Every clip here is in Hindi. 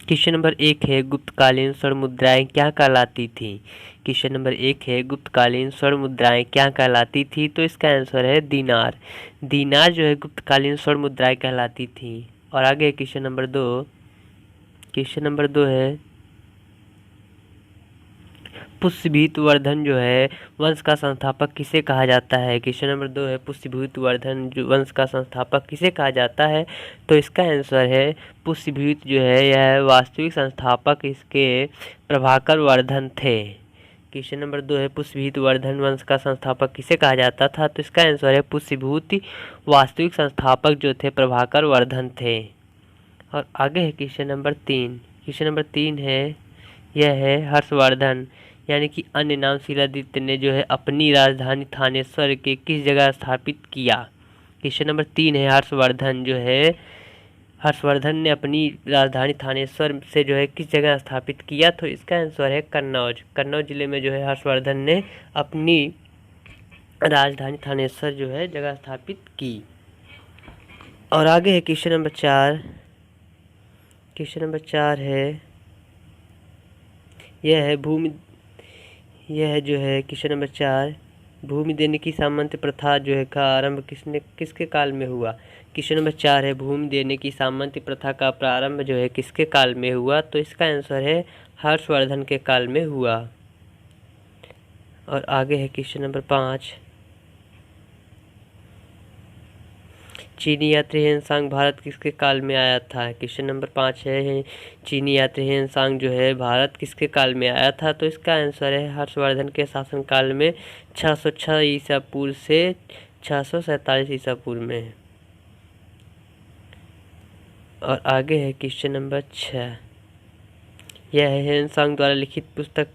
क्वेश्चन नंबर 1 है गुप्तकालीन स्वर्ण मुद्राएं क्या कहलाती थी। क्वेश्चन नंबर 1 है गुप्तकालीन स्वर्ण मुद्राएं क्या कहलाती थी, तो इसका आंसर है दीनार। दीनार जो है गुप्तकालीन स्वर्ण मुद्राएं कहलाती थी। और आगे क्वेश्चन नंबर 2। क्वेश्चन नंबर 2 है पुष्यभूत वर्धन जो है वंश का संस्थापक किसे कहा जाता है। क्वेश्चन नंबर 2 है पुष्यभूत वर्धन जो वंश का संस्थापक किसे कहा जाता है, तो इसका आंसर है पुष्यभूत जो है यह वास्तविक संस्थापक इसके प्रभाकर वर्धन थे। क्वेश्चन नंबर 2 है पुष्यभूत वर्धन वंश का संस्थापक किसे कहा जाता था, तो इसका आंसर है पुष्यभूत वास्तविक संस्थापक जो थे प्रभाकर वर्धन थे। और आगे है क्वेश्चन नंबर 3। क्वेश्चन नंबर 3 है यह है हर्षवर्धन यानी कि अन्य नाम शिलादित्य ने जो है अपनी राजधानी थानेश्वर के किस जगह स्थापित किया। क्वेश्चन नंबर 3 है हर्षवर्धन जो है हर्षवर्धन ने अपनी राजधानी थानेश्वर से जो है किस जगह स्थापित किया, तो इसका आंसर है कन्नौज। कन्नौज जिले में जो है हर्षवर्धन ने अपनी राजधानी थानेश्वर जो है जगह स्थापित की। और आगे है क्वेश्चन नंबर 4। क्वेश्चन नंबर 4 है यह जो है क्वेश्चन नंबर 4 भूमि देने की सामंत प्रथा जो है का आरंभ किसके काल में हुआ। क्वेश्चन नंबर 4 है भूमि देने की सामंत प्रथा का प्रारंभ जो है किसके काल में हुआ, तो इसका आंसर है हर्षवर्धन के काल में हुआ। और आगे है क्वेश्चन नंबर 5। चीनी यात्री हेनसांग भारत किसके काल में आया था। क्वेश्चन नंबर 5 है चीनी यात्री हेनसांग जो है भारत किसके काल में आया था, तो इसका आंसर है हर्षवर्धन के शासनकाल में 606 ईसा पूर्व से 647 ईसा पूर्व में। और आगे है क्वेश्चन नंबर 6। यह है हेनसांग द्वारा लिखित पुस्तक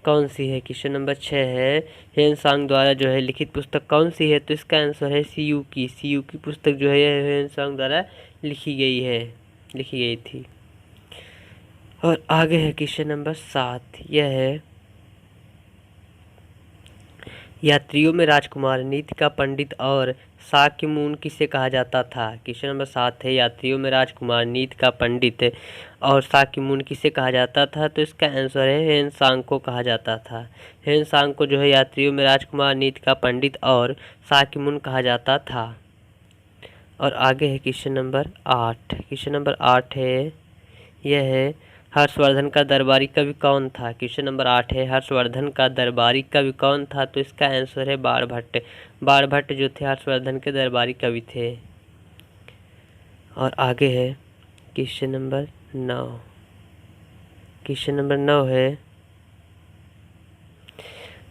कौन सी है। क्वेश्चन नंबर 6 है हेनसांग द्वारा जो है लिखित पुस्तक कौन सी है, तो इसका आंसर है सीयू की पुस्तक जो है यह हेनसांग द्वारा लिखी गई थी। और आगे है क्वेश्चन नंबर 7। यह है यात्रियों में राजकुमार नीति का पंडित और शाक्यमुनि किसे कहा जाता था। क्वेश्चन नंबर 7 है यात्रियों में राजकुमार नीति का पंडित और शाक्यमुनि किसे कहा जाता था, तो इसका आंसर है हेनसांग को कहा जाता था। हेनसांग को जो है यात्रियों में राजकुमार नीति का पंडित और शाक्यमुनि कहा जाता था। और आगे है क्वेश्चन नंबर 8। क्वेश्चन नंबर 8 है यह है हर्षवर्धन का दरबारी कवि कौन था। क्वेश्चन नंबर 8 है हर्षवर्धन का दरबारी कवि कौन था, तो इसका आंसर है बाणभट्ट। बाणभट्ट जो थे हर्षवर्धन के दरबारी कवि थे। और आगे है क्वेश्चन नंबर 9। क्वेश्चन नंबर 9 है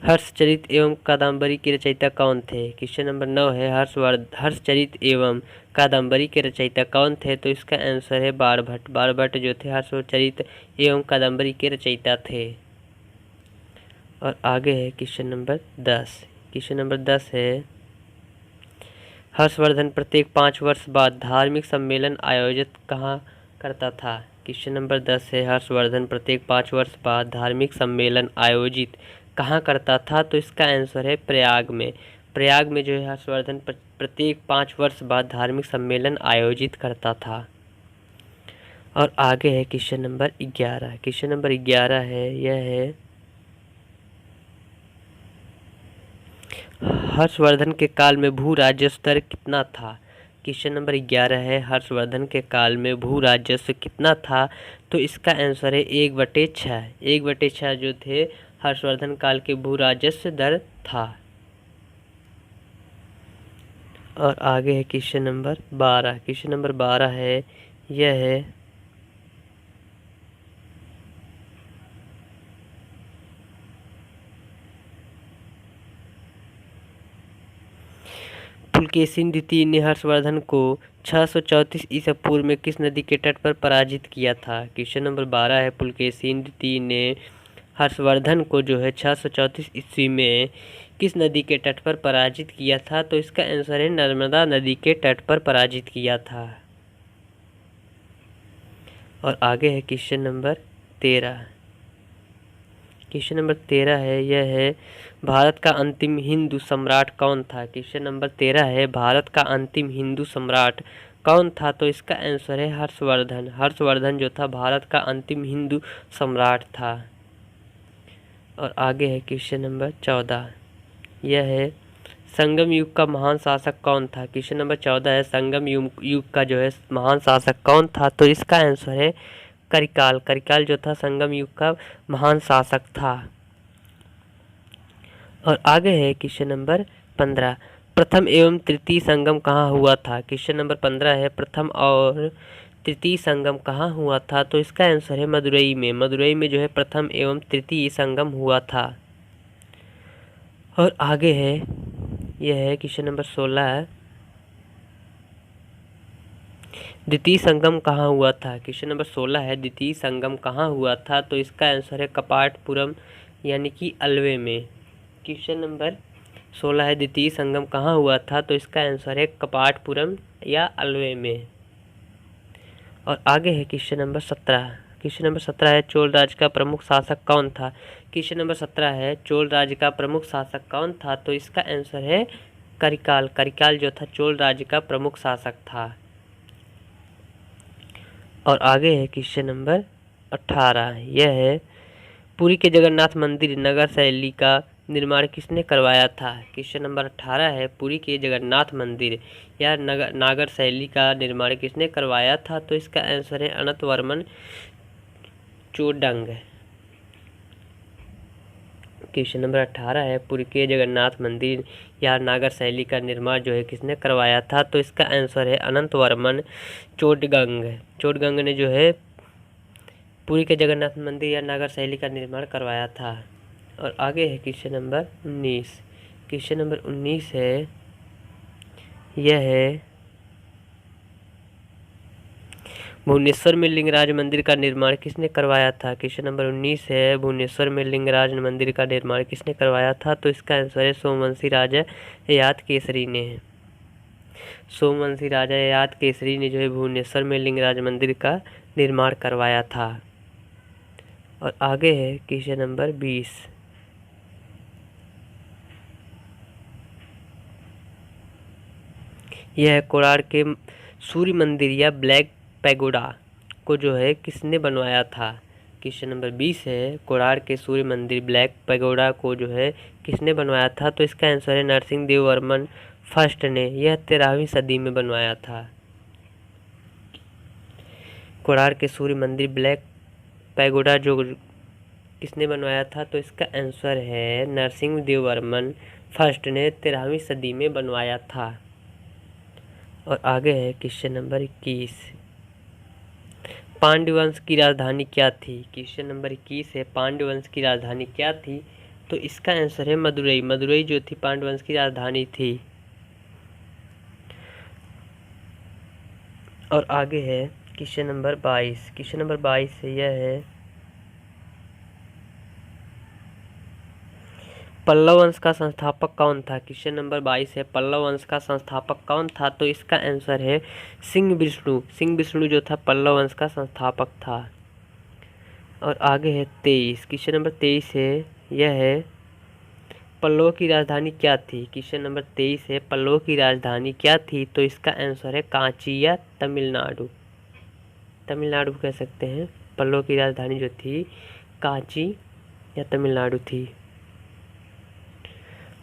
हर्षचरित एवं कादम्बरी के रचयिता कौन थे। क्वेश्चन नंबर 9 है हर्षचरित एवं कादम्बरी के रचयिता कौन थे, तो इसका आंसर है बाणभट्ट। बाणभट्ट जो थे हर्षचरित एवं कादम्बरी के रचयिता थे। और आगे है क्वेश्चन नंबर 10। क्वेश्चन नंबर 10 है हर्षवर्धन प्रत्येक 5 वर्ष बाद धार्मिक सम्मेलन आयोजित कहाँ करता था। क्वेश्चन नंबर 10 है हर्षवर्धन प्रत्येक 5 वर्ष बाद धार्मिक सम्मेलन आयोजित कहाँ करता था, तो इसका आंसर है प्रयाग में। प्रयाग में जो है हर्षवर्धन प्रत्येक 5 वर्ष बाद धार्मिक सम्मेलन आयोजित करता था। और आगे है क्वेश्चन नंबर 11। क्वेश्चन नंबर 11 है यह है हर्षवर्धन के काल में भू राजस्व दर कितना था। क्वेश्चन नंबर 11 है हर्षवर्धन के काल में भू राजस्व कितना था, तो इसका आंसर है 1/6। 1/6 जो थे हर्षवर्धन काल के भू राजस्व दर था। और आगे है क्वेश्चन नंबर 12। क्वेश्चन नंबर 12 है यह है पुलकेशिन द्वितीय ने हर्षवर्धन को 634 ईसा पूर्व में किस नदी के तट पर पराजित किया था। क्वेश्चन नंबर 12 है पुलकेशिन द्वितीय ने हर्षवर्धन को जो है 634 ईस्वी में किस नदी के तट पर पराजित किया था, तो इसका आंसर है नर्मदा नदी के तट पर पराजित किया था। और आगे है क्वेश्चन नंबर 13। क्वेश्चन नंबर 13 है यह है भारत का अंतिम हिंदू सम्राट कौन था। क्वेश्चन नंबर 13 है भारत का अंतिम हिंदू सम्राट कौन था? तो इसका आंसर है हर्षवर्धन। हर्षवर्धन जो था भारत का अंतिम हिंदू सम्राट था। और आगे है क्वेश्चन नंबर 14। यह है संगम युग का महान शासक कौन था? क्वेश्चन नंबर 14 है संगम युग का जो है महान शासक कौन था? तो इसका आंसर है करिकाल। करिकाल जो था संगम युग का महान शासक था। और आगे है क्वेश्चन नंबर 15। प्रथम एवं तृतीय संगम कहाँ हुआ था? क्वेश्चन नंबर 15 है प्रथम और तृतीय संगम कहाँ हुआ था? तो इसका आंसर है मदुरई में। मदुरई में जो है प्रथम एवं तृतीय संगम हुआ था। और आगे है यह है क्वेश्चन नंबर 16। द्वितीय संगम कहाँ हुआ था? क्वेश्चन नंबर 16 है द्वितीय संगम कहाँ हुआ था? तो इसका आंसर है कपाटपुरम यानी कि अलवे में। क्वेश्चन नंबर 16 है द्वितीय संगम कहाँ हुआ था? तो इसका आंसर है कपाटपुरम या अलवे में। और आगे है क्वेश्चन नंबर 17। क्वेश्चन नंबर 17 है चोल राज्य का प्रमुख शासक कौन था? क्वेश्चन नंबर 17 है चोल राज्य का प्रमुख शासक कौन था? तो इसका आंसर है करिकाल। करिकाल जो था चोल राज्य का प्रमुख शासक था। और आगे है क्वेश्चन नंबर 18। यह है पुरी के जगन्नाथ मंदिर नगर शैली का निर्माण किसने करवाया था? क्वेश्चन नंबर 18 है पुरी के जगन्नाथ मंदिर या नागर शैली का निर्माण किसने करवाया था? तो इसका आंसर है अनंतवर्मन चोडंग। क्वेश्चन नंबर 18 है पुरी के जगन्नाथ मंदिर या नागर शैली का निर्माण जो है किसने करवाया था? तो इसका आंसर है अनंतवर्मन चोडगंग। चोडगंग ने जो है पुरी के जगन्नाथ मंदिर या नागर शैली का निर्माण करवाया था। और आगे है क्वेश्चन नंबर 19। क्वेश्चन नंबर 19 है यह है भुवनेश्वर में लिंगराज मंदिर का निर्माण किसने करवाया था? क्वेश्चन नंबर 19 है भुवनेश्वर में लिंगराज मंदिर का निर्माण किसने करवाया था? तो इसका आंसर है सोमवंशी राजा ययाति केसरी ने। सोमवंशी राजा ययाति केसरी ने जो है भुवनेश्वर में लिंगराज मंदिर का निर्माण करवाया था। और आगे है क्वेश्चन नंबर 20। यह कोणार्क के सूर्य मंदिर या ब्लैक पैगोडा को जो है किसने बनवाया था? क्वेश्चन नंबर 20 है कोणार्क के सूर्य मंदिर ब्लैक पैगोडा को जो है किसने बनवाया था? तो इसका आंसर है नरसिंह देव वर्मन फर्स्ट ने। यह 13वीं सदी में बनवाया था। कोणार्क के सूर्य मंदिर ब्लैक पैगोडा जो किसने बनवाया था? तो इसका आंसर है नरसिंह देव वर्मन फर्स्ट ने 13वीं सदी में बनवाया था। और आगे है क्वेश्चन नंबर 21। पांड्य वंश की राजधानी क्या थी? क्वेश्चन नंबर 21 है पांड्य वंश की राजधानी क्या थी? तो इसका आंसर है मदुरई। मदुरई जो थी पांड्य वंश की राजधानी थी। और आगे है क्वेश्चन नंबर 22। क्वेश्चन नंबर 22 है यह है पल्लव वंश का संस्थापक कौन था? क्वेश्चन नंबर 22 है पल्लव वंश का संस्थापक कौन था? तो इसका आंसर है सिंह विष्णु। सिंह विष्णु जो था पल्लव वंश का संस्थापक था। और आगे है 23। क्वेश्चन नंबर 23 है यह है पल्लव की राजधानी क्या थी? क्वेश्चन नंबर 23 है पल्लव की राजधानी क्या थी? तो इसका आंसर है कांची या तमिलनाडु। तमिलनाडु कह सकते हैं। पल्लव की राजधानी जो थी कांची या तमिलनाडु थी।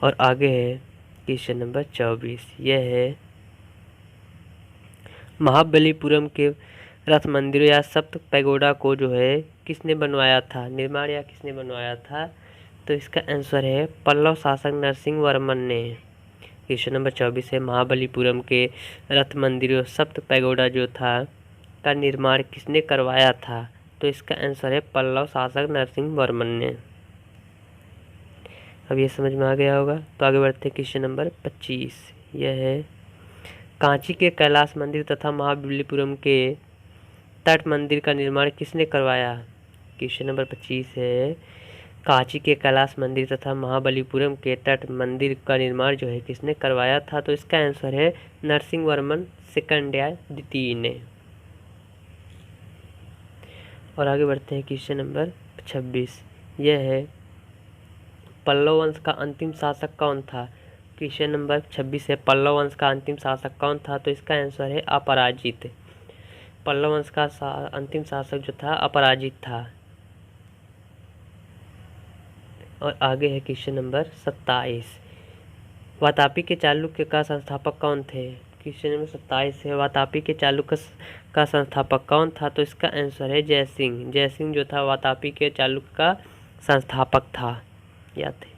और आगे है क्वेश्चन नंबर 24। यह है महाबलीपुरम के रथ मंदिर या सप्त पैगोडा को जो है किसने बनवाया था? निर्माण या किसने बनवाया था? तो इसका आंसर है पल्लव शासक नरसिंह वर्मन ने। क्वेश्चन नंबर 24 है महाबलीपुरम के रथ मंदिर और सप्त पैगोडा जो था का निर्माण किसने करवाया था? तो इसका आंसर है पल्लव शासक नरसिंह वर्मन ने। अब ये समझ में आ गया होगा। तो आगे बढ़ते हैं क्वेश्चन नंबर 25। यह है कांची के कैलाश मंदिर तथा महाबलीपुरम के तट मंदिर का निर्माण किसने करवाया? क्वेश्चन नंबर 25 है कांची के कैलाश मंदिर तथा महाबलीपुरम के तट मंदिर का निर्माण जो है किसने करवाया था? तो इसका आंसर है नरसिंह वर्मन सेकंड या द्वितीय ने। और आगे बढ़ते हैं क्वेश्चन नंबर 26। यह है पल्लव वंश का अंतिम शासक कौन था? क्वेश्चन नंबर 26 है, पल्लव वंश का अंतिम शासक कौन था? तो इसका आंसर है अपराजित। पल्लव वंश का अंतिम शासक जो था अपराजित था। और आगे है क्वेश्चन नंबर 27, वातापी के चालुक्य का संस्थापक कौन थे? क्वेश्चन नंबर 27 है, वातापी के चालुक्य का संस्थापक कौन था? तो इसका आंसर है जयसिंह। जयसिंह जो था वातापी के चालुक्य का संस्थापक था, याद है।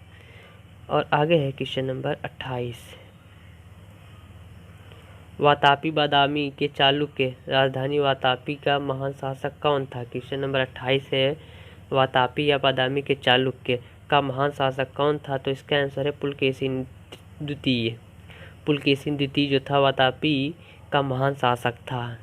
और आगे है क्वेश्चन नंबर 28, वातापी बादामी के चालुक्य राजधानी वातापी का महान शासक कौन था? क्वेश्चन नंबर 28 है, वातापी या बादामी के चालुक्य का महान शासक कौन था? तो इसका आंसर है पुलकेशिन द्वितीय। पुलकेशिन द्वितीय जो था वातापी का महान शासक था।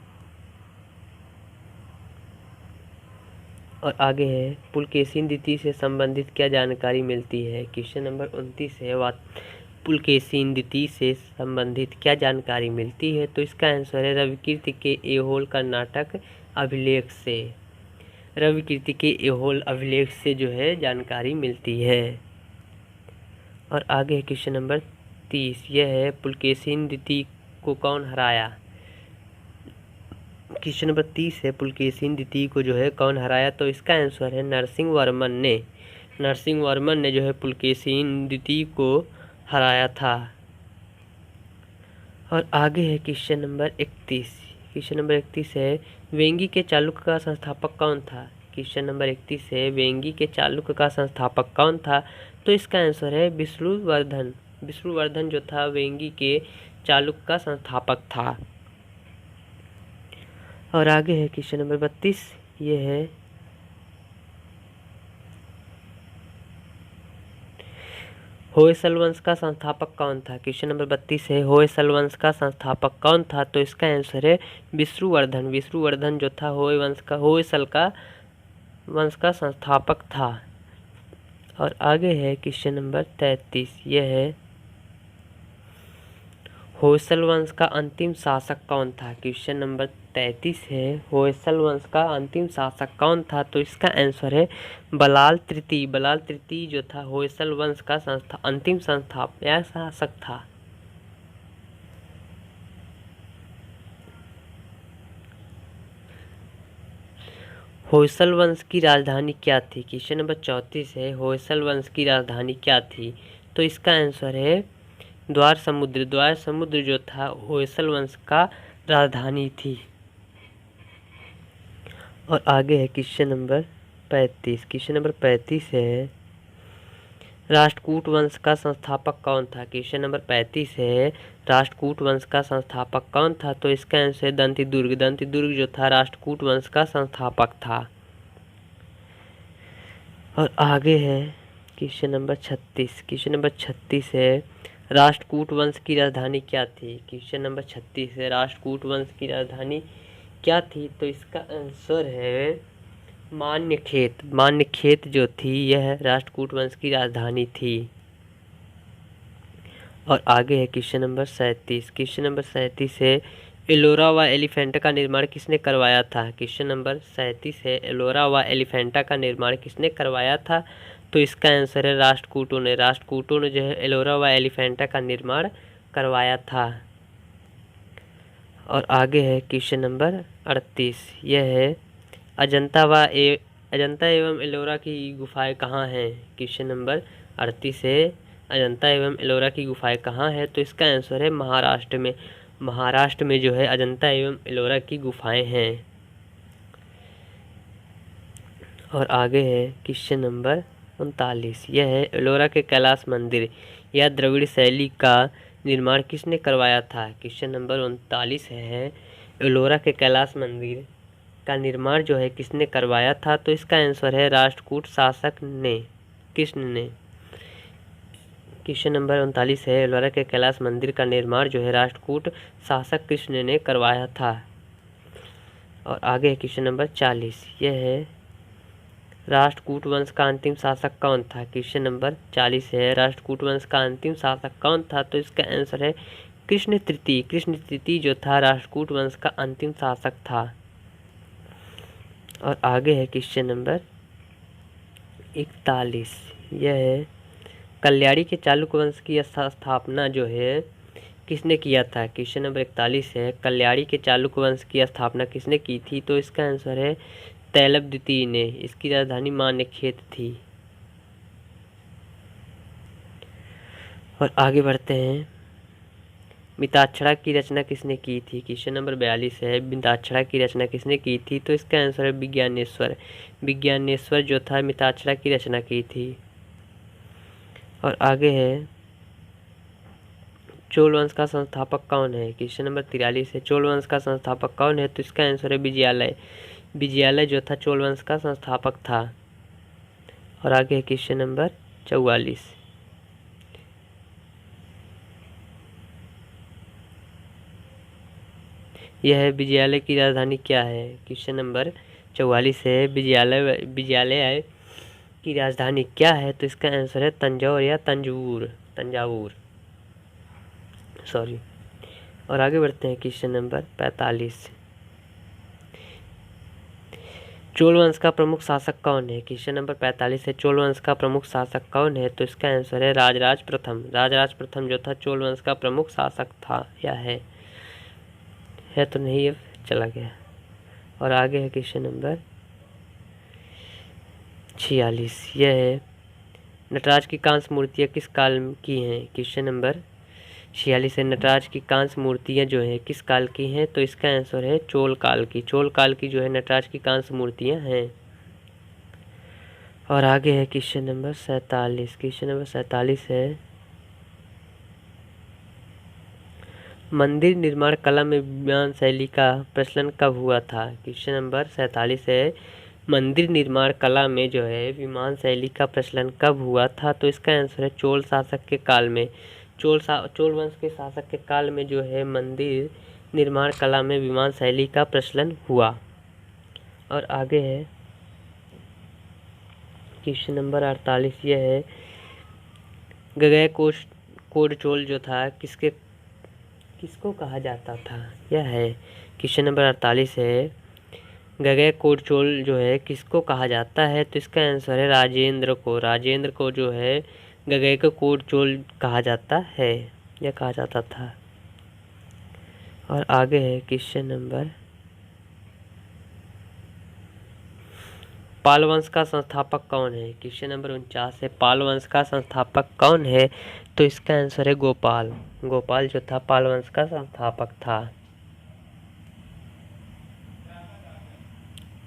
और आगे है, पुलकेशिन द्वितीय से संबंधित क्या जानकारी मिलती है? क्वेश्चन नंबर 29 है, पुलकेशिन द्वितीय से संबंधित क्या जानकारी मिलती है? तो इसका आंसर है रविकीर्ति के ऐहोल कर्नाटक अभिलेख से। रविकीर्ति के ऐहोल अभिलेख से जो है जानकारी मिलती है। और आगे है क्वेश्चन नंबर 30, यह है, पुलकेशिन द्वितीय को कौन हराया? क्वेश्चन नंबर 30 है, पुलकेशिन द्वितीय को जो है कौन हराया? तो इसका आंसर है नरसिंह वर्मन ने। नरसिंह वर्मन ने जो है पुलकेशिन द्वितीय को हराया था। और आगे है क्वेश्चन नंबर 31। क्वेश्चन नंबर 31 है, वेंगी के चालुक्य का संस्थापक कौन था? क्वेश्चन नंबर 31 है, वेंगी के चालुक्य का संस्थापक कौन था? तो इसका आंसर है विष्णुवर्धन। विष्णुवर्धन जो था वेंगी के चालुक्य का संस्थापक था। और आगे है क्वेश्चन नंबर 32, ये है, होयसल वंश का संस्थापक कौन था? क्वेश्चन नंबर 32 है, होयसल वंश का संस्थापक कौन था? तो इसका आंसर है विष्णुवर्धन। विष्णुवर्धन जो था होयसल का वंश का संस्थापक था। और आगे है क्वेश्चन नंबर 33, यह है, होयसल वंश का अंतिम शासक कौन था? क्वेश्चन नंबर 33 है, होयसल वंश का अंतिम शासक कौन था? तो इसका आंसर है बलाल तृतीय। बलाल तृतीय जो था होयसल वंश का अंतिम शासक था। होयसल वंश की राजधानी क्या थी? क्वेश्चन नंबर 34 है, होयसल वंश की राजधानी क्या थी? तो इसका आंसर है द्वार समुद्र। द्वार समुद्र जो था होयसल वंश का राजधानी थी। और आगे है क्वेश्चन नंबर 35। क्वेश्चन नंबर 35 है, राष्ट्रकूट वंश का संस्थापक कौन था? क्वेश्चन नंबर 35 है, राष्ट्रकूट वंश का संस्थापक कौन था? तो इसका आंसर है दंतिदुर्ग। दंतिदुर्ग जो था राष्ट्रकूट वंश का संस्थापक था। और आगे है क्वेश्चन नंबर 36। क्वेश्चन नंबर 36 है, राष्ट्रकूट वंश की राजधानी क्या थी? क्वेश्चन नंबर 36 है, राष्ट्रकूट वंश की राजधानी क्या थी? तो इसका आंसर है मान्यखेत। मान्यखेत जो थी यह राष्ट्रकूट वंश की राजधानी थी। और आगे है क्वेश्चन नंबर 37। क्वेश्चन नंबर 37 है, एलोरा व एलिफेंटा का निर्माण किसने करवाया था? क्वेश्चन नंबर 37 है, एलोरा व एलिफेंटा का निर्माण किसने करवाया था? तो इसका आंसर है राष्ट्रकूटों ने। राष्ट्रकूटों ने जो है एलोरा व एलिफेंटा का निर्माण करवाया था। और आगे है क्वेश्चन नंबर 38, यह है, अजंता एवं एलोरा की गुफाएं कहाँ हैं? क्वेश्चन नंबर 38 है, अजंता एवं एलोरा की गुफाएं कहाँ हैं? तो इसका आंसर है महाराष्ट्र में। महाराष्ट्र में जो है अजंता एवं एलोरा की गुफाएं हैं। और आगे है क्वेश्चन नंबर 39, यह है, एलोरा के कैलाश मंदिर या द्रविड़ शैली का निर्माण किसने करवाया था? क्वेश्चन नंबर 39 है, एलोरा के कैलाश मंदिर का निर्माण जो है किसने करवाया था? तो इसका आंसर है राष्ट्रकूट शासक ने, कृष्ण ने। क्वेश्चन नंबर 39 है, एलोरा के कैलाश मंदिर का निर्माण जो है राष्ट्रकूट शासक कृष्ण ने करवाया था। और आगे है क्वेश्चन नंबर 40, यह है, राष्ट्रकूट वंश का अंतिम शासक कौन था? क्वेश्चन नंबर 40 है, राष्ट्रकूट वंश का अंतिम शासक कौन था? तो इसका आंसर है कृष्ण तृतीय। कृष्ण तृतीय जो था राष्ट्रकूट वंश का अंतिम शासक था। और आगे है क्वेश्चन नंबर 41, यह है, कल्याणी के चालुक्य वंश की स्थापना जो है किसने किया था? क्वेश्चन नंबर 41 है, कल्याणी के चालुक्य वंश की स्थापना किसने की थी? तो इसका आंसर है तैलप द्वितीय ने। इसकी राजधानी मान्यखेत थी। और आगे बढ़ते हैं, मिताक्षरा की रचना किसने की थी? क्वेश्चन नंबर 42 है, मिताक्षरा की रचना किसने की थी? तो इसका आंसर है विज्ञानेश्वर। विज्ञानेश्वर जो था मिताक्षरा की रचना की थी। और आगे है, चोल वंश का संस्थापक कौन है? क्वेश्चन नंबर 43 है, चोल वंश का संस्थापक कौन है? तो इसका आंसर है विजयालय। विजयालय जो था चोल वंश का संस्थापक था। और आगे है क्वेश्चन नंबर 44, यह है विजयालय की राजधानी क्या है? क्वेश्चन नंबर 44 है, विजयालय की राजधानी क्या है? तो इसका आंसर है तंजौर या तंजावुर सॉरी। और आगे बढ़ते हैं, क्वेश्चन नंबर 45, चोल वंश का प्रमुख शासक कौन है? क्वेश्चन नंबर 45 है, चोल वंश का प्रमुख शासक कौन है? तो इसका आंसर है राजराज प्रथम। राजराज प्रथम जो था चोल वंश का प्रमुख शासक था या है तो नहीं, अब चला गया। और आगे है क्वेश्चन नंबर 46, यह है नटराज की कांस्य मूर्तियाँ किस काल की हैं? क्वेश्चन नंबर 46 है, नटराज की कांस्य मूर्तियाँ जो है किस काल की हैं? तो इसका आंसर है चोल काल की। चोल काल की जो है नटराज की कांस्य मूर्तियाँ हैं। और आगे है क्वेश्चन नंबर 47। क्वेश्चन नंबर 47 है, मंदिर निर्माण कला में विमान शैली का प्रचलन कब हुआ था? क्वेश्चन नंबर 47 है, मंदिर निर्माण कला में जो है विमान शैली का प्रचलन कब हुआ था? तो इसका आंसर है चोल शासक के काल में। चोल वंश के शासक के काल में जो है मंदिर निर्माण कला में विमान शैली का प्रचलन हुआ। और आगे है क्वेश्चन नंबर 48, यह है गगनकोटचोल जो था किसको कहा जाता था? यह है क्वेश्चन नंबर 48 है, गगनकोटचोल जो है किसको कहा जाता है? तो इसका आंसर है राजेंद्र को। राजेंद्र को जो है गगनकोटचोल कहा जाता है या कहा जाता था। और आगे है क्वेश्चन नंबर, पाल वंश का संस्थापक कौन है? क्वेश्चन नंबर 49 है, पाल वंश का संस्थापक कौन है? तो इसका आंसर है गोपाल। गोपाल जो था पाल वंश का संस्थापक था।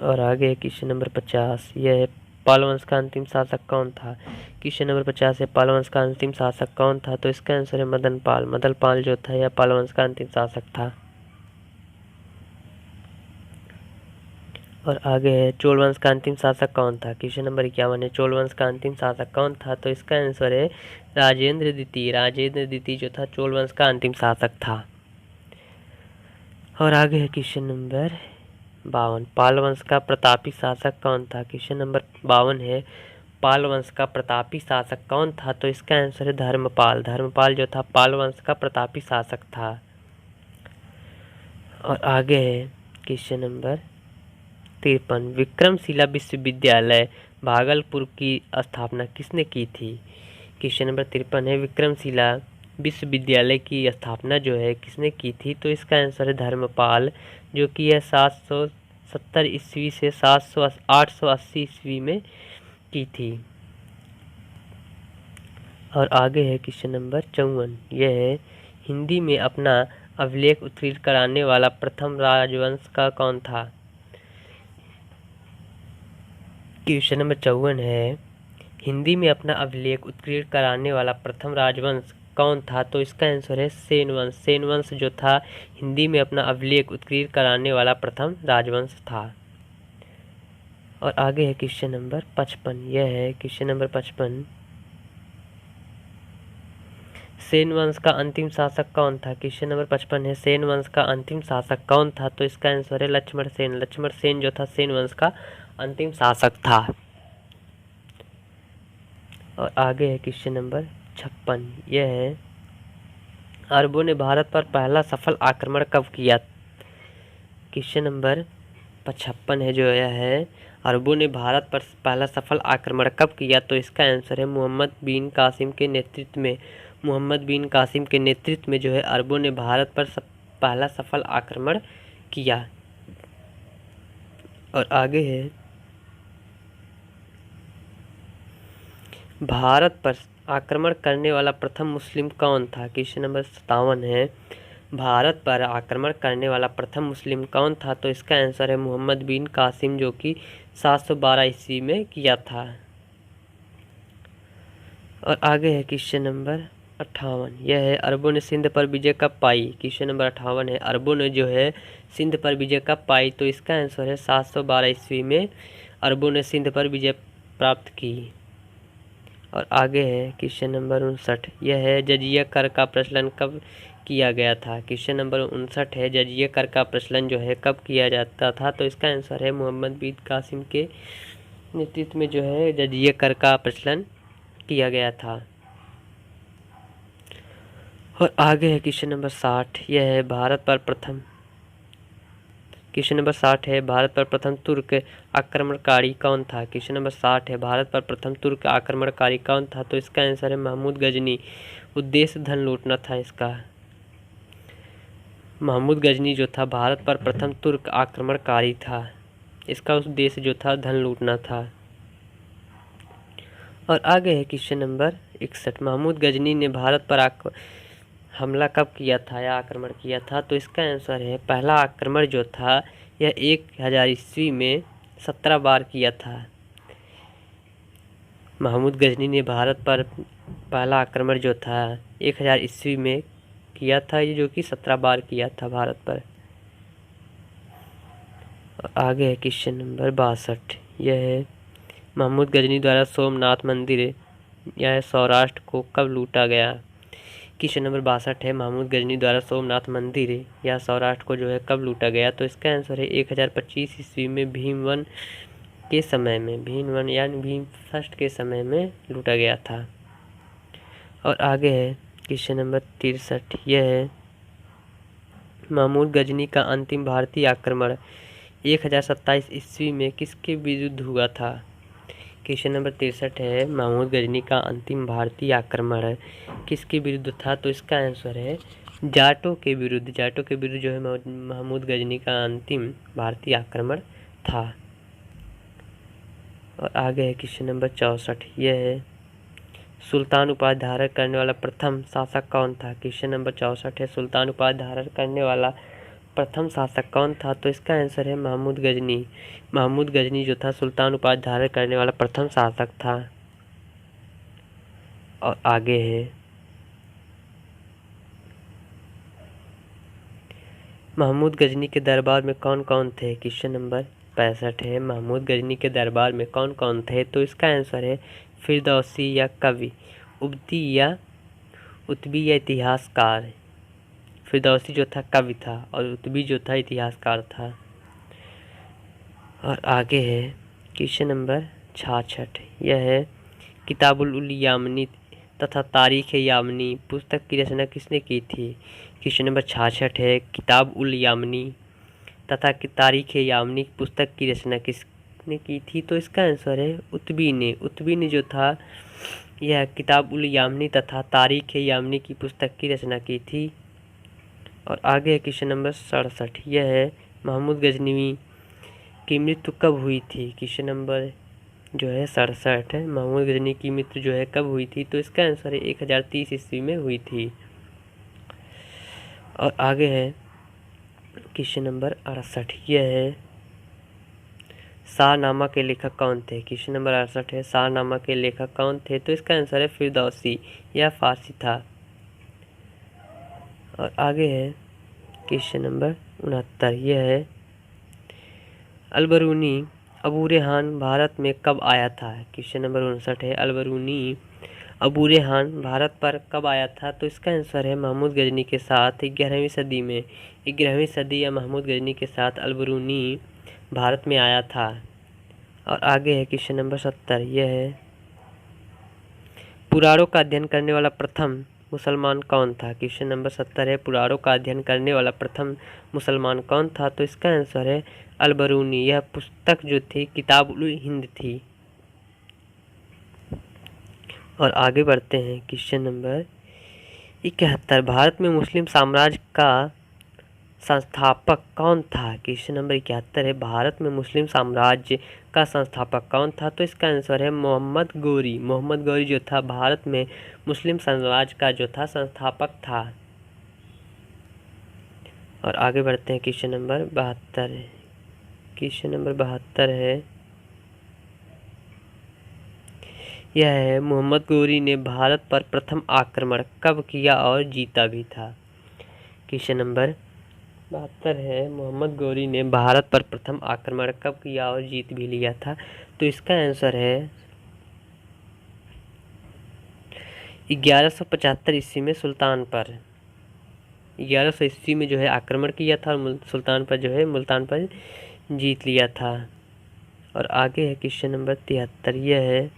और आगे क्वेश्चन नंबर 50, यह है पाल वंश का अंतिम शासक कौन था? क्वेश्चन नंबर 50 है, पाल वंश का अंतिम शासक कौन था? तो इसका आंसर है मदन पाल। मदन पाल जो था यह पाल वंश का अंतिम शासक था। और आगे है, चोल वंश का अंतिम शासक कौन था? क्वेश्चन नंबर 51 है, चोल वंश का अंतिम शासक कौन था? तो इसका आंसर है राजेंद्र द्वितीय। राजेंद्र द्वितीय जो था चोल वंश का अंतिम शासक था। और आगे है क्वेश्चन नंबर 52, पाल वंश का प्रतापी शासक कौन था? क्वेश्चन नंबर 52 है, पाल वंश का प्रतापी शासक कौन था? तो इसका आंसर है धर्मपाल। धर्मपाल जो था पाल वंश का प्रतापी शासक था। और आगे है क्वेश्चन नंबर 53, विक्रमशिला विश्वविद्यालय भागलपुर की स्थापना किसने की थी? क्वेश्चन नंबर 53 है, विक्रमशिला विश्वविद्यालय की स्थापना जो है किसने की थी? तो इसका आंसर है धर्मपाल, जो कि यह 770 ईस्वी से 880 ईस्वी में की थी। और आगे है क्वेश्चन नंबर 54, यह है हिंदी में अपना अभिलेख उत्कीर्ण कराने वाला प्रथम राजवंश का कौन था? क्वेश्चन नंबर 54 है, हिंदी में अपना अभिलेख उत्कीर्ण कराने वाला प्रथम राजवंश कौन था? तो इसका आंसर है सेन वंश। सेन वंश जो था हिंदी में अपना अभिलेख उत्कीर्ण कराने वाला प्रथम राजवंश था। और आगे है क्वेश्चन नंबर 55, यह है क्वेश्चन नंबर 55, सेन वंश का अंतिम शासक कौन था? क्वेश्चन नंबर 55 है, सेन वंश का अंतिम शासक कौन था? तो इसका आंसर है लक्ष्मण सेन। लक्ष्मण सेन जो था सेन वंश का अंतिम शासक था। और आगे है क्वेश्चन नंबर 56, यह है अरबों ने भारत पर पहला सफल आक्रमण कब किया? क्वेश्चन नंबर 55 है जो यह है। अरबों ने भारत पर पहला सफल आक्रमण कब किया? तो इसका आंसर है मोहम्मद बिन कासिम के नेतृत्व में। मोहम्मद बिन कासिम के नेतृत्व में जो है अरबों ने भारत पर पहला सफल आक्रमण किया। और आगे है, भारत पर आक्रमण करने वाला प्रथम मुस्लिम कौन था? क्वेश्चन नंबर 57 है। भारत पर आक्रमण करने वाला प्रथम मुस्लिम कौन था? तो इसका आंसर है मोहम्मद बिन कासिम, जो कि 712 ईस्वी में किया था। और आगे है क्वेश्चन नंबर 58, यह है अरबों ने सिंध पर विजय कब पाई? क्वेश्चन नंबर 58 है, अरबों ने जो है सिंध पर विजय कब पाई? तो इसका आंसर है 712 ईस्वी में अरबों ने सिंध पर विजय प्राप्त की। और आगे है क्वेश्चन नंबर 59, यह है जजिया कर का प्रचलन कब किया गया था? क्वेश्चन नंबर 59 है, जजिया कर का प्रचलन जो है कब किया जाता था? तो इसका आंसर है मोहम्मद बिन कासिम के नेतृत्व में जो है जजिया कर का प्रचलन किया गया था। और आगे है क्वेश्चन नंबर 60, यह है भारत पर प्रथम क्वेश्चन नंबर 60 है, भारत पर प्रथम तुर्क आक्रमणकारी कौन था? क्वेश्चन नंबर 60 है, भारत पर प्रथम तुर्क आक्रमणकारी कौन था? तो इसका आंसर है महमूद गजनी। उद्देश्य धन लूटना था इसका। महमूद गजनी जो था भारत पर प्रथम तुर्क आक्रमणकारी था। इसका उद्देश्य जो था धन लूटना था। और आगे है क्वेश्चन नंबर 61, महमूद गजनी ने भारत पर हमला कब किया था या आक्रमण किया था? तो इसका आंसर है पहला आक्रमण जो था यह 1000 ईस्वी में 17 बार किया था। महमूद गजनी ने भारत पर पहला आक्रमण जो था 1000 ईस्वी में किया था, ये जो कि 17 बार किया था भारत पर। आगे है क्वेश्चन नंबर 62, यह है महमूद गजनी द्वारा सोमनाथ मंदिर या सौराष्ट्र को कब लूटा गया? क्वेश्चन नंबर 62 है, महमूद गजनी द्वारा सोमनाथ मंदिर या सौराष्ट्र को जो है कब लूटा गया? तो इसका आंसर है 1025 ईस्वी में भीमवन के समय में, भीमवन यानी भीम फर्स्ट के समय में लूटा गया था। और आगे है क्वेश्चन नंबर 63, यह है महमूद गजनी का अंतिम भारतीय आक्रमण 1027 ईस्वी में किसके विरुद्ध हुआ था? क्वेश्चन नंबर 63 है, महमूद गजनी का अंतिम भारतीय आक्रमण किसके विरुद्ध था? तो इसका आंसर है जाटों के विरुद्ध। जाटों के विरुद्ध जो है महमूद गजनी का अंतिम भारतीय आक्रमण था। और आगे है क्वेश्चन नंबर 64, यह है सुल्तान उपाधि धारण करने वाला प्रथम शासक कौन था? क्वेश्चन नंबर 64 है, सुल्तान उपाधि धारण करने वाला प्रथम शासक कौन था? तो इसका आंसर है महमूद गजनी। महमूद गजनी जो था सुल्तान उपाधि धारण करने वाला प्रथम शासक था। और आगे है महमूद गजनी के दरबार में कौन कौन थे? क्वेश्चन नंबर 65 है, महमूद गजनी के दरबार में कौन कौन थे? तो इसका आंसर है फिरदौसी या कवि, उतबी या इतिहासकार। फिरदौसी जो था कवि था और उतबी जो था इतिहासकार था। और आगे है क्वेश्चन नंबर 66, यह है किताबुल उल यामनी तथा तारीख यामनी पुस्तक की रचना किसने की थी? क्वेश्चन नंबर 66 है, किताब उल यामनी तथा तारीख यामनी पुस्तक की रचना किसने की थी? तो इसका आंसर है उतबी ने। उतबी ने जो था यह किताब उल यामनी तथा तारीख यामनी की पुस्तक की रचना की थी। और आगे है क्वेश्चन नंबर 67, यह है महमूद गजनवी की मृत्यु कब हुई थी? क्वेश्चन नंबर जो है 67 है, महमूद गजनी की मृत्यु जो है कब हुई थी? तो इसका आंसर है 1030 ईस्वी में हुई थी। और आगे है क्वेश्चन नंबर 68, यह है शाहनामा के लेखक कौन थे? क्वेश्चन नंबर 68 है, शाहनामा के लेखक कौन थे? तो इसका आंसर है फिरदौसी, यह फारसी था। और आगे है क्वेश्चन नंबर 69, यह है अलबरूनी अबूरेहान भारत में कब आया था? क्वेश्चन नंबर 59 है, अलबरूनी अबूरेहान भारत पर कब आया था? तो इसका आंसर है महमूद गजनी के साथ 11वीं सदी में। 11वीं सदी या महमूद गजनी के साथ अलबरूनी भारत में आया था। और आगे है क्वेश्चन नंबर 70, यह है पुराणों का अध्ययन करने वाला प्रथम मुसलमान कौन था? क्वेश्चन नंबर 70 है पुराणों का अध्ययन करने वाला प्रथम मुसलमान कौन था? तो इसका आंसर है अल-बरूनी। यह पुस्तक जो थी किताबुल हिंद थी। और आगे बढ़ते हैं। क्वेश्चन नंबर 71 भारत में मुस्लिम साम्राज्य का संस्थापक कौन था? क्वेश्चन नंबर 71 है भारत में मुस्लिम साम्राज्य का संस्थापक कौन था? तो इसका आंसर है मोहम्मद गोरी। मोहम्मद गोरी जो था भारत में मुस्लिम साम्राज्य का जो था संस्थापक था। और आगे बढ़ते हैं। Question number 72। क्वेश्चन नंबर 72 है, यह है मोहम्मद गोरी ने भारत पर प्रथम आक्रमण कब किया और जीता भी था? क्वेश्चन नंबर 72 है मोहम्मद गोरी ने भारत पर प्रथम आक्रमण कब किया और जीत भी लिया था? तो इसका आंसर है 1175 ईस्वी में सुल्तान पर। 1100 ईस्वी में जो है आक्रमण किया था और सुल्तान पर जो है मुल्तान पर जीत लिया था। और आगे है क्वेश्चन नंबर 73। यह है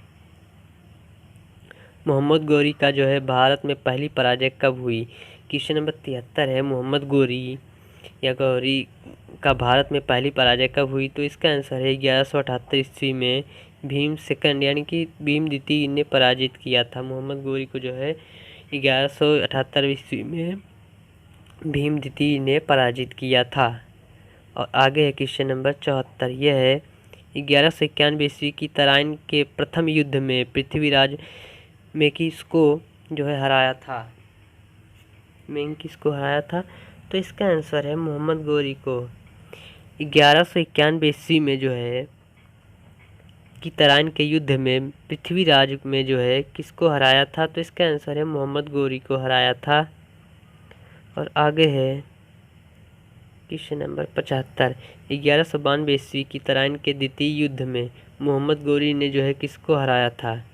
मोहम्मद गोरी का जो है भारत में पहली पराजय कब हुई? क्वेश्चन नंबर 73 है मोहम्मद गोरी या गौरी का भारत में पहली पराजय कब हुई? तो इसका आंसर है 1178 ईस्वी में भीम सेकंड यानी कि भीम द्वितीय ने पराजित किया था। मोहम्मद गोरी को जो है 1178 ईस्वी में भीम द्वितीय ने पराजित किया था। और आगे है क्वेश्चन नंबर 74। यह है 1191 ईस्वी की तराइन के प्रथम युद्ध में पृथ्वीराज में किसको जो है हराया था? किसको हराया था? तो इसका आंसर है मोहम्मद गोरी को। 1191 ईस्वी में जो है कि तराइन के युद्ध में पृथ्वीराज में जो है किसको हराया था? तो इसका आंसर है मोहम्मद गोरी को हराया था। और आगे है क्वेश्चन नंबर 75। 1192 ईस्वी की तराइन के द्वितीय युद्ध में मोहम्मद गोरी ने जो है किसको हराया था?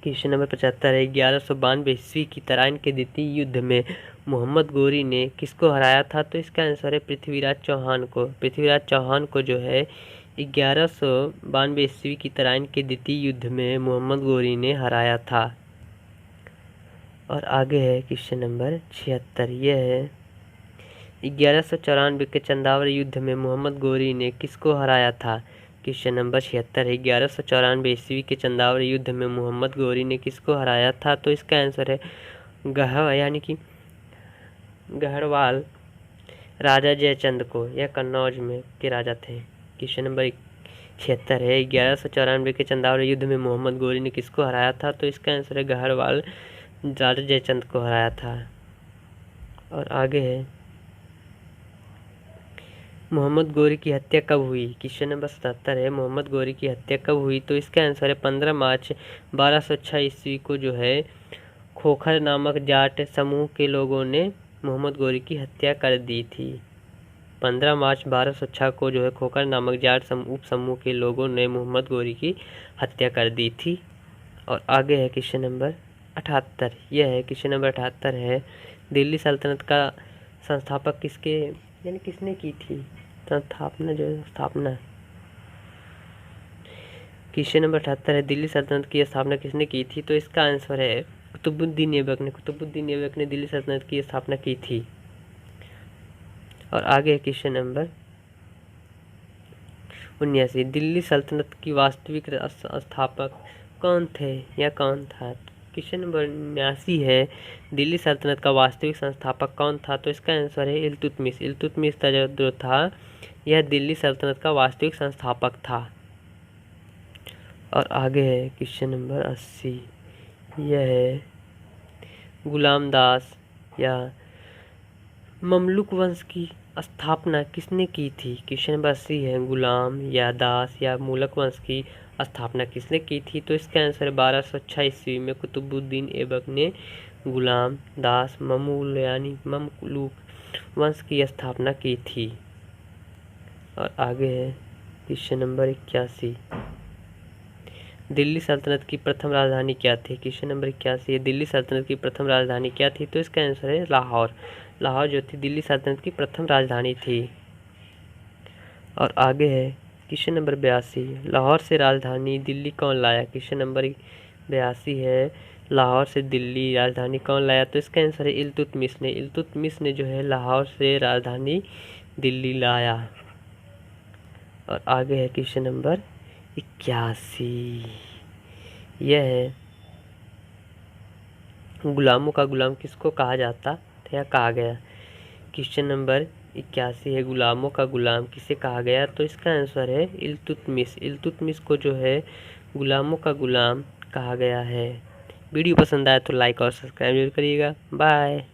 क्वेश्चन नंबर 75 है 1192 ईस्वी की तराइन के द्वितीय युद्ध में मोहम्मद गोरी ने किसको हराया था? तो इसका आंसर है पृथ्वीराज चौहान को। पृथ्वीराज चौहान को जो है 1192 ईस्वी की तराइन के द्वितीय युद्ध में मोहम्मद गोरी ने हराया था। और आगे है क्वेश्चन नंबर 76। यह है 1194 के चंदावरी युद्ध में मोहम्मद गोरी ने किसको हराया था? क्वेश्चन नंबर 76 है 1194 ईस्वी के चंदावरी युद्ध में मोहम्मद गोरी ने किसको हराया था? तो इसका आंसर है यानी कि गढ़वाल राजा जयचंद को। यह कन्नौज में के राजा थे। क्वेश्चन नंबर 76 है 1194 के चंदावरी युद्ध में मोहम्मद गोरी ने किसको हराया था? तो इसका आंसर है गढ़वाल राजा जयचंद को हराया था। और आगे है मोहम्मद गोरी की हत्या कब हुई? क्वेश्चन नंबर 77 है मोहम्मद गोरी की हत्या कब हुई? तो इसका आंसर है 15 मार्च 1206 ईस्वी को जो है खोखर नामक जाट समूह के लोगों ने मोहम्मद गोरी की हत्या कर दी थी। 15 मार्च 1206 को जो है खोखर नामक जाट उप समूह के लोगों ने मोहम्मद गोरी की हत्या कर दी थी। और आगे है क्वेश्चन नंबर 78। यह है क्वेश्चन नंबर 78 है दिल्ली सल्तनत का संस्थापक किसके यानी किसने की थी? स्थापना। क्वेश्चन नंबर 78 है दिल्ली सल्तनत की स्थापना किसने की थी? तो इसका आंसर है कुतुबुद्दीन ऐबक ने। कुतुबुद्दीन ऐबक ने दिल्ली सल्तनत की स्थापना की थी। और आगे क्वेश्चन नंबर 79 दिल्ली सल्तनत की वास्तविक स्थापक कौन थे या कौन था? क्वेश्चन नंबर 79 है दिल्ली सल्तनत का वास्तविक संस्थापक कौन था? तो इसका आंसर है इल्तुतमिश। इल्तुतमिश जो था यह दिल्ली सल्तनत का वास्तविक संस्थापक था। और आगे है क्वेश्चन नंबर 80। यह है गुलाम दास या ममलुक वंश की स्थापना किसने की थी? क्वेश्चन नंबर 80 है गुलाम या दास या मुगलक वंश की स्थापना किसने की थी? तो इसका आंसर 1206 ईस्वी में कुतुबुद्दीन ऐबक ने गुलाम दास ममलुक वंश की स्थापना की थी। और आगे है क्वेश्चन नंबर 81 दिल्ली सल्तनत की प्रथम राजधानी क्या थी? क्वेश्चन नंबर 81 दिल्ली सल्तनत की प्रथम राजधानी क्या थी? तो इसका आंसर है लाहौर। लाहौर जो थी दिल्ली सल्तनत की प्रथम राजधानी थी। और आगे है क्वेश्चन नंबर 82 लाहौर से राजधानी दिल्ली कौन लाया? क्वेश्चन नंबर 82 है लाहौर से दिल्ली राजधानी कौन लाया? तो इसका आंसर है इल्तुतमिश ने। इल्तुतमिश ने जो है लाहौर से राजधानी दिल्ली लाया। और आगे है क्वेश्चन नंबर 81। यह है गुलामों का गुलाम किसको कहा जाता था या कहा गया? क्वेश्चन नंबर 81 है गुलामों का गुलाम किसे कहा गया? तो इसका आंसर है इल्तुतमिश। इल्तुतमिश को जो है गुलामों का गुलाम कहा गया है। वीडियो पसंद आया तो लाइक और सब्सक्राइब जरूर करिएगा। बाय।